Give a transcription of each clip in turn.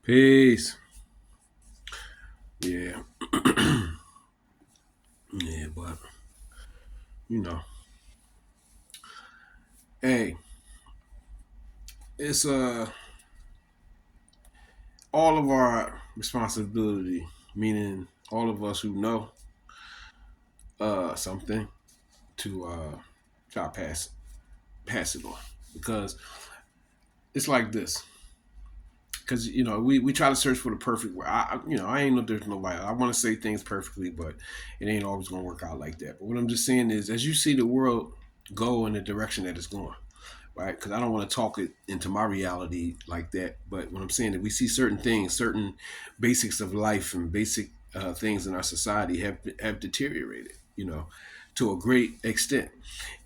Peace. Yeah. Yeah, but you know, hey, it's all of our responsibility, meaning all of us who know something to try to pass it on. Because it's like this. Because we try to search for the perfect way. I ain't know there's nobody. I want to say things perfectly, but it ain't always gonna work out like that. But what I'm just saying is, as you see the world go in the direction that it's going, right? Because I don't want to talk it into my reality like that. But when I'm saying that we see certain things, certain basics of life and basic things in our society have deteriorated, to a great extent.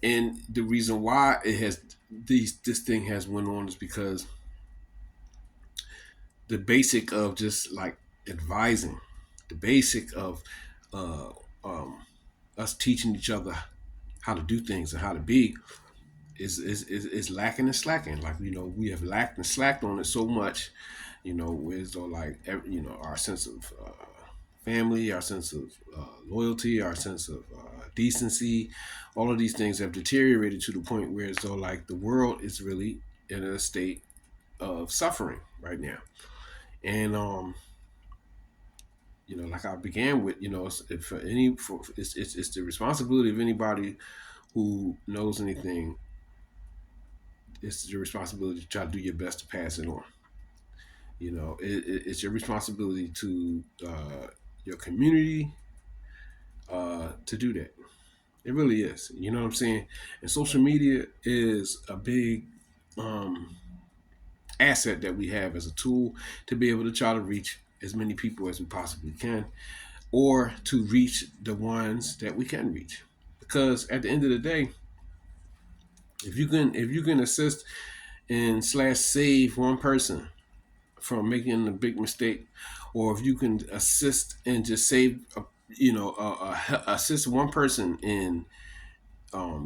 And the reason why it has this thing has went on is because the basic of just like advising, the basic of uh, um, us teaching each other how to do things and how to be is lacking and slacking. Like we have lacked and slacked on it so much. Whereas though like our sense of family, our sense of loyalty, our sense of decency, all of these things have deteriorated to the point where as though like the world is really in a state of suffering right now. And like I began with, it's the responsibility of anybody who knows anything. It's your responsibility to try to do your best to pass it on. It's your responsibility to your community to do that. It really is. You know what I'm saying? And social media is a big um, asset that we have as a tool to be able to try to reach as many people as we possibly can, or to reach the ones that we can reach. Because at the end of the day, if you can assist and slash save one person from making a big mistake, or if you can assist and just save, assist one person in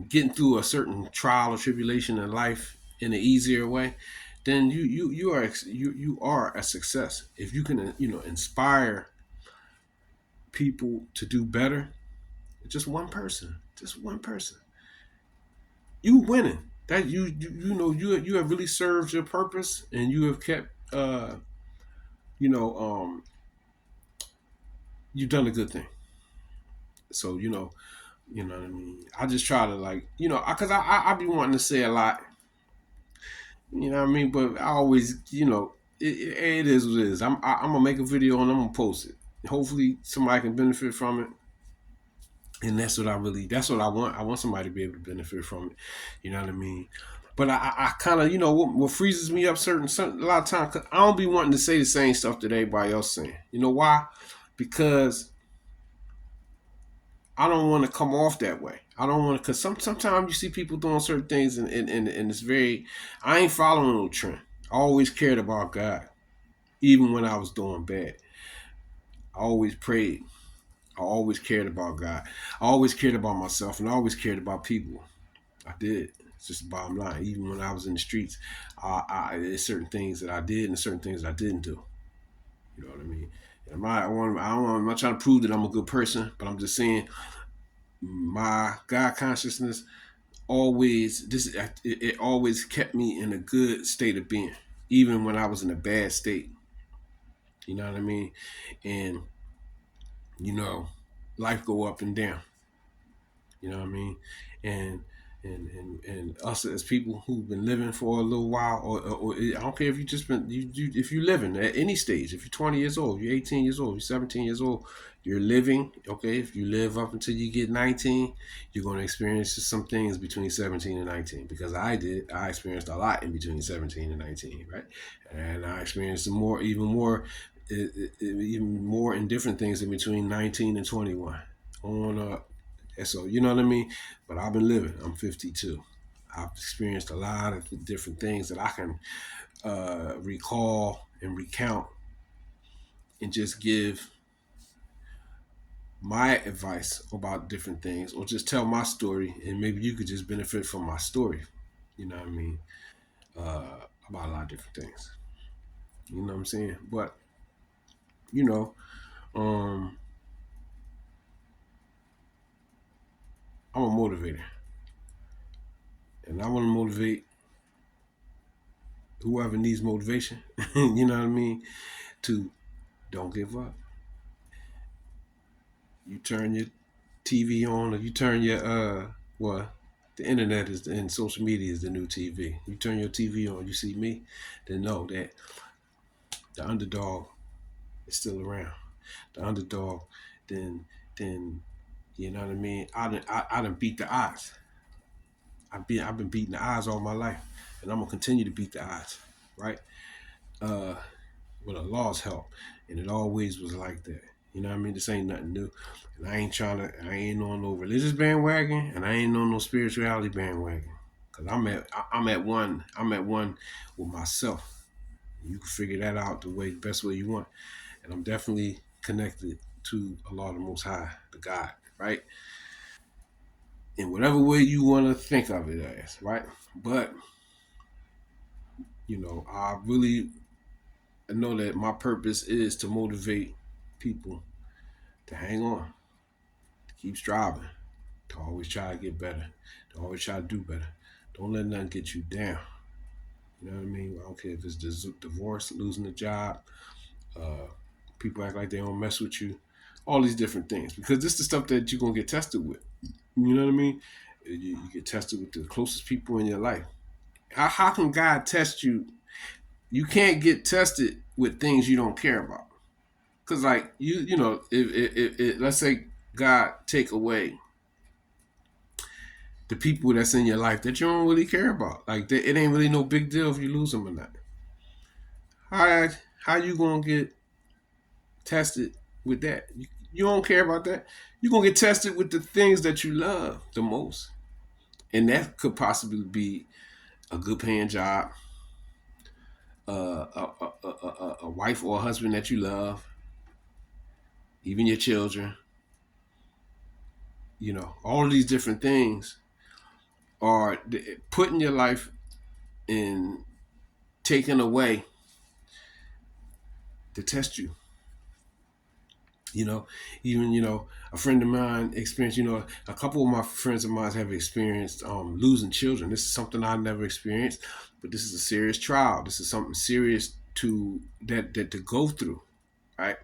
getting through a certain trial or tribulation in life in an easier way, then you are a success. If you can inspire people to do better, just one person, you winning. That you have really served your purpose, and you have kept you know you've done a good thing. So what I mean. I just try to like because I be wanting to say a lot, what I mean. But I always it is what it is. I'm gonna make a video and I'm gonna post it. Hopefully somebody can benefit from it, and that's what I want. I want somebody to be able to benefit from it. You know what I mean. But I kind of what freezes me up certain a lot of times, 'cause I don't be wanting to say the same stuff that everybody else saying. You know why? Because I don't want to come off that way. I don't want to, because sometimes you see people doing certain things, and it's very. I ain't following no trend. I always cared about God, even when I was doing bad. I always prayed. I always cared about God. I always cared about myself, and I always cared about people. I did. It's just the bottom line. Even when I was in the streets, there's certain things that I did and certain things I didn't do. You know what I mean? I'm not trying to prove that I'm a good person, but I'm just saying my God consciousness always it always kept me in a good state of being, even when I was in a bad state. You know what I mean? And you know, life go up and down. You know what I mean? And and us as people who've been living for a little while, or I don't care if you just been if you living at any stage, if you're 20 years old, you're 18 years old, you're 17 years old, you're living. Okay, if you live up until you get 19, you're going to experience some things between 17 and 19. Because I did, I experienced a lot in between 17 and 19, right? And I experienced some more, even more in different things in between 19 and 21 on and so, you know what I mean? But I've been living. I'm 52. I've experienced a lot of different things that I can recall and recount and just give my advice about different things, or just tell my story, and maybe you could just benefit from my story. You know what I mean? About a lot of different things. You know what I'm saying? But you know, um, I'm a motivator, and I want to motivate whoever needs motivation. You know what I mean? To don't give up. You turn your TV on, or you turn your well, the internet is and social media is the new TV. You turn your TV on, you see me, then know that the underdog is still around. The underdog, then you know what I mean. I done beat the odds. I've been beating the odds all my life, and I'm gonna continue to beat the odds, right? Uh, with a law's help, and it always was like that. You know what I mean? This ain't nothing new, and I ain't on no religious bandwagon, and I ain't on no spirituality bandwagon, cause I'm at one with myself. You can figure that out the best way you want, and I'm definitely connected to Allah the Most High, the God, right? In whatever way you want to think of it as, right? But I really know that my purpose is to motivate people to hang on, to keep striving, to always try to get better, to always try to do better. Don't let nothing get you down. You know what I mean? I don't care if it's divorce, losing a job, uh, people act like they don't mess with you, all these different things. Because this is the stuff that you're going to get tested with. You know what I mean? You get tested with the closest people in your life. How can God test you? You can't get tested with things you don't care about. Because, like, if let's say God take away the people that's in your life that you don't really care about. Like it ain't really no big deal if you lose them or not. How how you gonna get tested with that? You don't care about that. You're gonna get tested with the things that you love the most, and that could possibly be a good paying job, a wife or a husband that you love, even your children. All of these different things are putting your life in taken away to test you. you know Even a friend of mine experienced, a couple of my friends of mine have experienced losing children. This is something I never experienced, but this is a serious trial. This is something serious that to go through, right?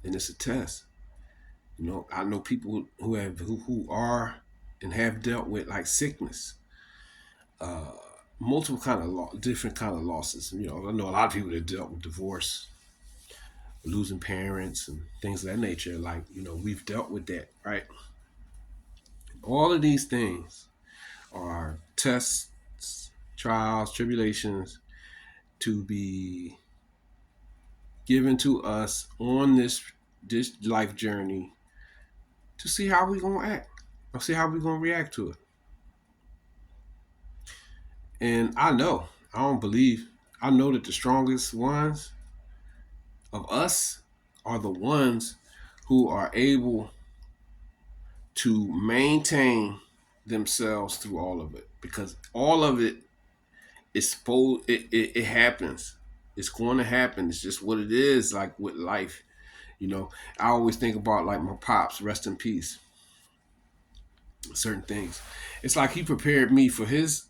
And it's a test. I know people who are and have dealt with like sickness, uh multiple different kind of losses. I know a lot of people that dealt with divorce, losing parents and things of that nature. Like, we've dealt with that, right? All of these things are tests, trials, tribulations to be given to us on this life journey to see how we gonna act, or see how we gonna react to it. And I don't believe, I know that the strongest ones of us are the ones who are able to maintain themselves through all of it, because all of it is supposed it happens. It's going to happen. It's just what it is, like with life. you know I always think about like my pops, rest in peace. Certain things, it's like he prepared me for his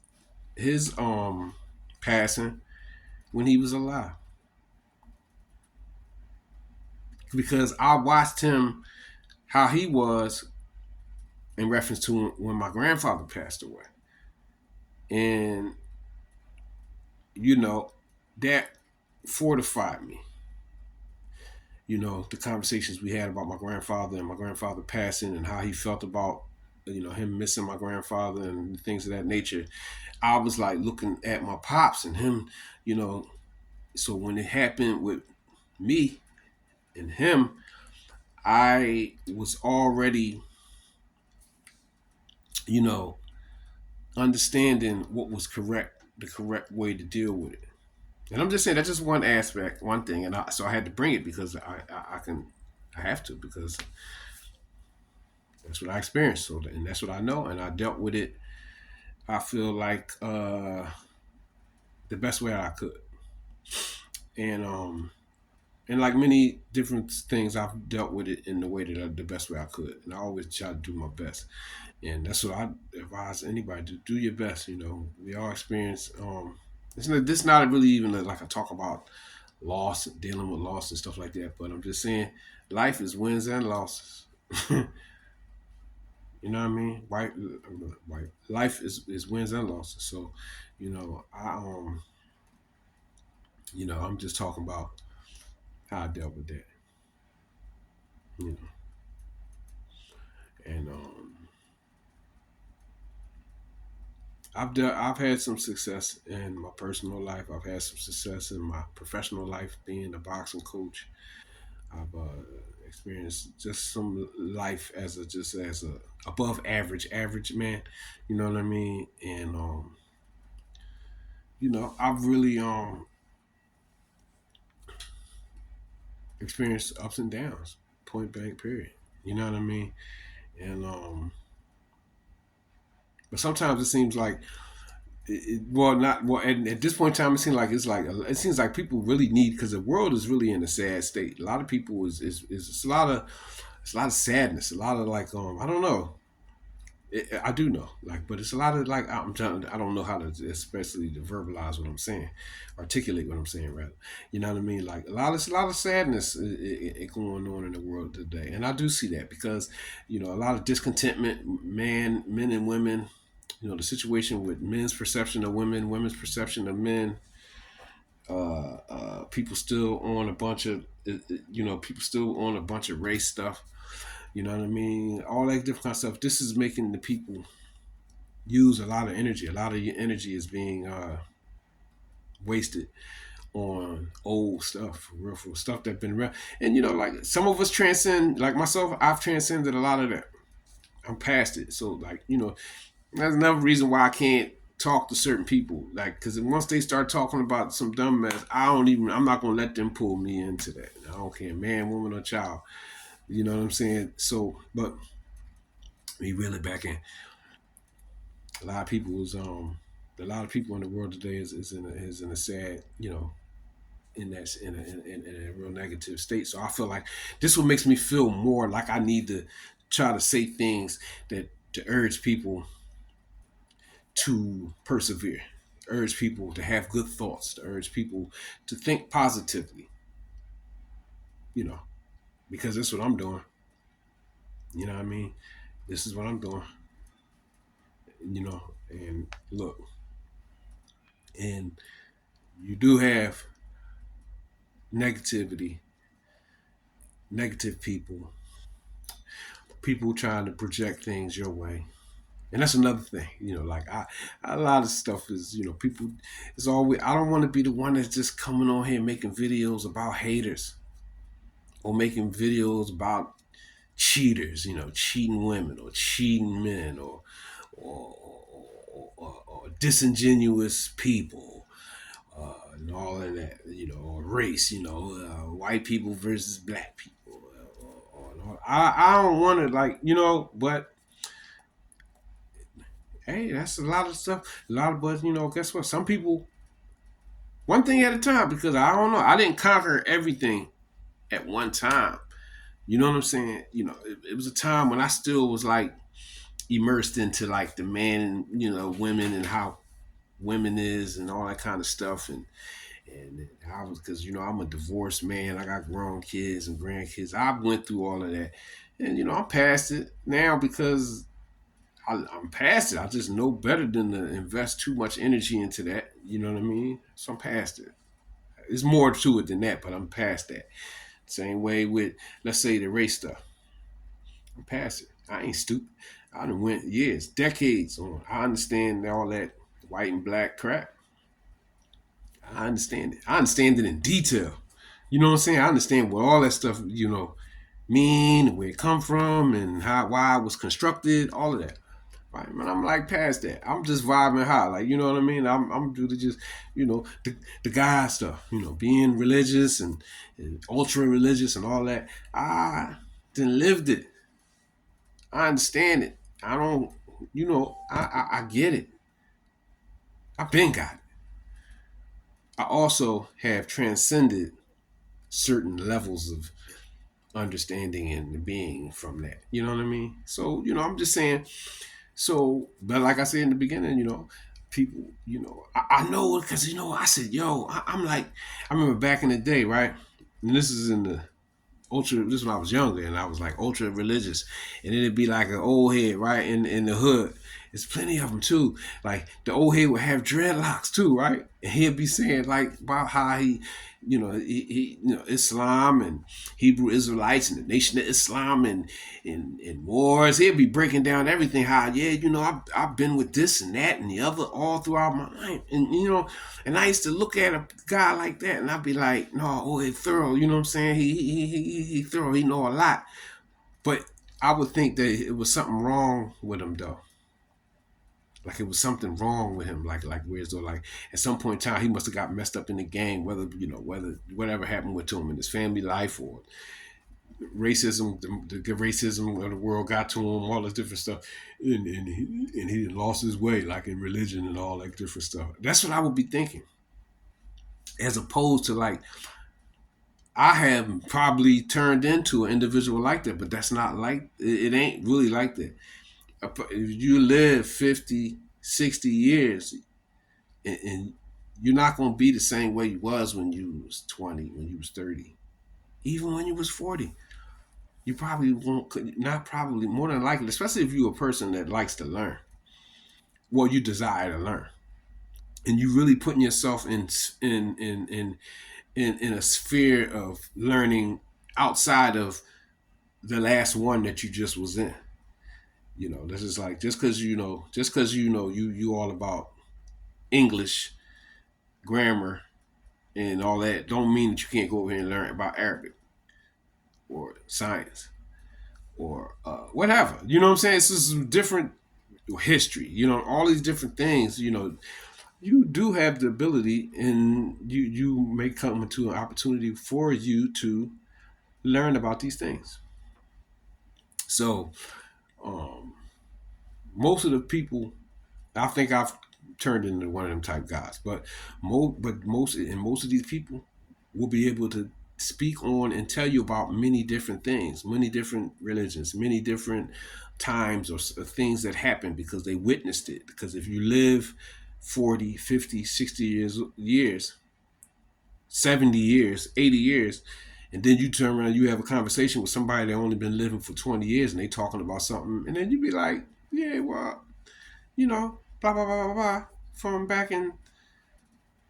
passing when he was alive, because I watched him, how he was in reference to when my grandfather passed away. And you know that fortified me. The conversations we had about my grandfather and my grandfather passing, and how he felt about him missing my grandfather and things of that nature. I was like looking at my pops and him. you know so when it happened with me and him, I was already you know understanding what was correct, the correct way to deal with it. And I'm just saying that's just one aspect, one thing, and so I had to bring it because I have to, because that's what I experienced. So, and that's what I know, and I dealt with it. I feel like the best way I could. and and like many different things, I've dealt with it in the way that the best way I could, and I always try to do my best. And that's what I advise anybody to do your best. You know, we all experience. This is not really even like a talk about loss, dealing with loss and stuff like that. But I'm just saying, life is wins and losses. You know what I mean? Right. Life is wins and losses. So, you know, I'm just talking about how I dealt with that. You know, and I've had some success in my personal life. I've had some success in my professional life, being a boxing coach. I've experienced just some life as a just as a above average man. You know what I mean? And I've really experienced ups and downs, point blank period. You know what I mean? And but sometimes it seems like well, not well. At this point in time, it seems like it seems like people really need, because the world is really in a sad state. A lot of people is it's a lot of sadness, a lot of like I don't know. I do know, like, but it's a lot of like I don't know how to especially to verbalize what I'm saying, articulate what I'm saying rather. You know what I mean? Like it's a lot of sadness going on in the world today, and I do see that because a lot of discontentment, men and women. The situation with men's perception of women, women's perception of men. People still on a bunch of people still on a bunch of race stuff. You know what I mean? All that different kind of stuff. This is making the people use a lot of energy. A lot of your energy is being wasted on old stuff, for stuff that's been real. And like some of us transcend, like myself, I've transcended a lot of that. I'm past it. So like that's another reason why I can't talk to certain people. Like because once they start talking about some dumb mess, I'm not gonna let them pull me into that. I don't care, man, woman, or child. You know what I'm saying? So, but me really back in. A lot of people is a lot of people in the world today is in a sad, in that in a real negative state. So I feel like this what makes me feel more like I need to try to say things that to urge people to persevere, urge people to have good thoughts, to urge people to think positively, you know, because that's what I'm doing. You know what I mean? This is what I'm doing, and look, and you do have negativity, negative people trying to project things your way. And that's another thing, like a lot of stuff is, people, it's always, I don't want to be the one that's just coming on here making videos about haters or making videos about cheaters, cheating women or cheating men or disingenuous people, and all of that, or race, white people versus black people. I don't want to like, but hey, that's a lot of stuff. A lot of but guess what? Some people one thing at a time because I don't know. I didn't conquer everything at one time. You know what I'm saying? It was a time when I still was like immersed into like the man, women and how women is and all that kind of stuff. And I was because I'm a divorced man. I got grown kids and grandkids. I went through all of that, and I'm past it now because I'm past it. I just know better than to invest too much energy into that. You know what I mean? So I'm past it. There's more to it than that, but I'm past that. Same way with, let's say, the race stuff. I'm past it. I ain't stupid. I done went years, decades on. I understand all that white and black crap. I understand it. I understand it in detail. You know what I'm saying? I understand what all that stuff, mean, where it come from, and why it was constructed, all of that. Right, man, I'm like past that. I'm just vibing high, like you know what I mean. I'm really just, the guy stuff, being religious and ultra religious and all that. I then lived it. I understand it. I don't, I get it. I've been got it. I also have transcended certain levels of understanding and being from that. You know what I mean? So, I'm just saying. So, but like I said in the beginning, people, I know because I said, yo, I'm like, I remember back in the day, right? And this is in the ultra. This is when I was younger, and I was like ultra religious, and it'd be like an old head, right, in the hood. There's plenty of them too. Like the old head would have dreadlocks too, right? And he'd be saying like about how Islam and Hebrew Israelites and the Nation of Islam and wars. He'd be breaking down everything. How I've been with this and that and the other all throughout my life, and and I used to look at a guy like that, and I'd be like, no, oh, he thorough. You know what I'm saying? He thorough. He know a lot, but I would think that it was something wrong with him though. Like it was something wrong with him. Like whereas though like at some point in time he must have got messed up in the game. Whether whatever happened with him in his family life or racism, the racism of the world got to him, all this different stuff, and he lost his way, like in religion and all that different stuff. That's what I would be thinking, as opposed to like I have probably turned into an individual like that, but that's not like it ain't really like that. If you live 50, 60 years, and you're not going to be the same way you was when you was 20, when you was 30, even when you was 40. You probably won't, not probably, more than likely, especially if you're a person that likes to learn. Well, you desire to learn, and you really putting yourself in a sphere of learning outside of the last one that you just was in. This is like just because you all about English grammar and all that, don't mean that you can't go over here and learn about Arabic or science or whatever. You know what I'm saying? It's just different history. All these different things. You do have the ability, and you may come into an opportunity for you to learn about these things. So um, most of the people, I think I've turned into one of them type guys, most of these people will be able to speak on and tell you about many different things, many different religions, many different times or things that happened because they witnessed it. Because if you live 40, 50, 60 years, 70 years, 80 years, and then you turn around, you have a conversation with somebody that only been living for 20 years and they talking about something, and then you be like, yeah, well, blah, blah, blah, blah, blah, from back in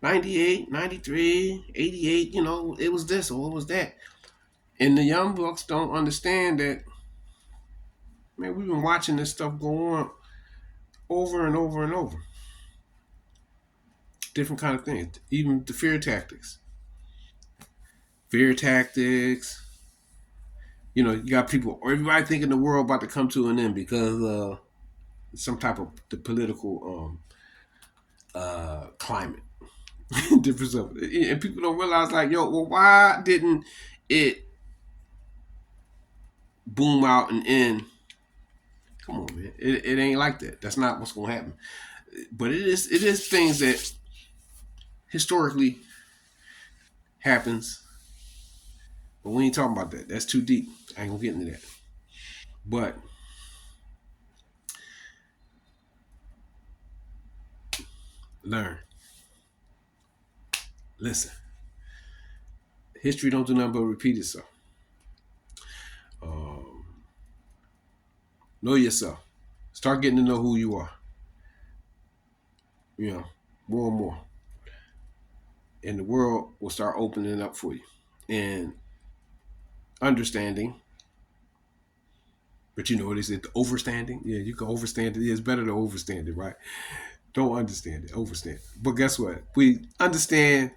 98, 93, 88, it was this or it was that. And the young bucks don't understand that, man, we've been watching this stuff go on over and over and over. Different kind of things. Even the fear tactics. Fear tactics. You got people, everybody thinking the world about to come to an end because some type of the political climate. Different stuff. And people don't realize, like, yo, well, why didn't it boom out and end? Come on, man. It ain't like that. That's not what's gonna happen. But it is things that historically happens. But we ain't talking about that. That's too deep. I ain't gonna get into that. But learn. Listen. History don't do nothing but repeat itself. Um, know yourself. Start getting to know who you are. You know, more and more. And the world will start opening up for you. And understanding, but what is it? The overstanding? Yeah, you can overstand it. Yeah, it's better to overstand it, right? Don't understand it, overstand it. But guess what? We understand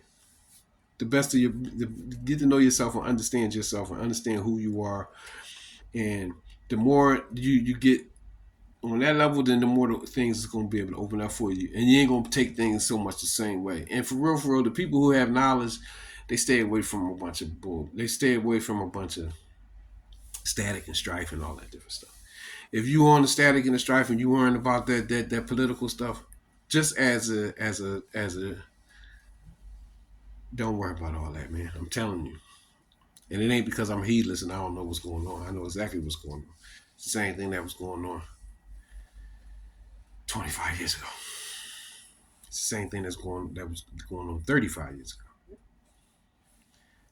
the best of get to know yourself and understand who you are. And the more you get on that level, then the more the things is going to be able to open up for you. And you ain't going to take things so much the same way. And for real, the people who have knowledge, they stay away from a bunch of bull. They stay away from a bunch of static and strife and all that different stuff. If you on the static and the strife and you worrying about that political stuff, just as a Don't worry about all that, man. I'm telling you. And it ain't because I'm heedless and I don't know what's going on. I know exactly what's going on. It's the same thing that was going on 25 years ago. It's the same thing that was going on 35 years ago.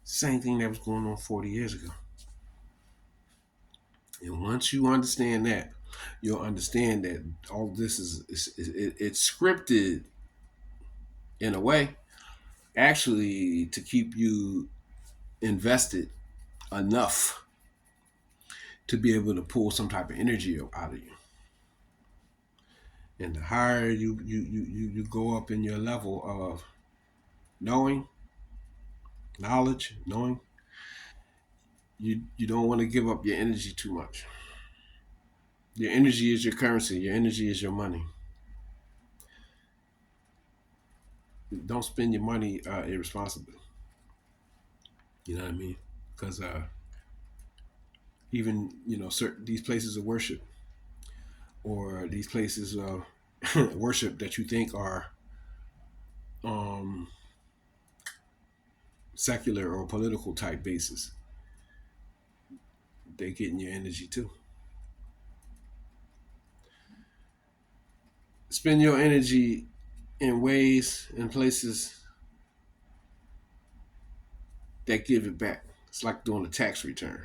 Same thing that was going on 40 years ago. And once you understand that, you'll understand that all this it's scripted in a way, actually, to keep you invested enough to be able to pull some type of energy out of you. And the higher you go up in your level of knowing, knowledge, knowing, you don't want to give up your energy too much. Your energy is your currency. Your energy is your money. Don't spend your money irresponsibly. You know what I mean? Because even certain these places of worship or these places of worship that you think are um, secular or political type basis, they getting your energy too. Spend your energy in ways and places that give it back. It's like doing a tax return.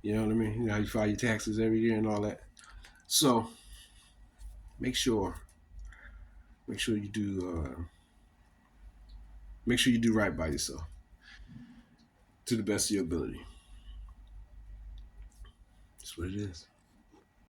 You know what I mean? You know how you file your taxes every year and all that. So make sure make sure you do make sure you do right by yourself to the best of your ability. That's what it is.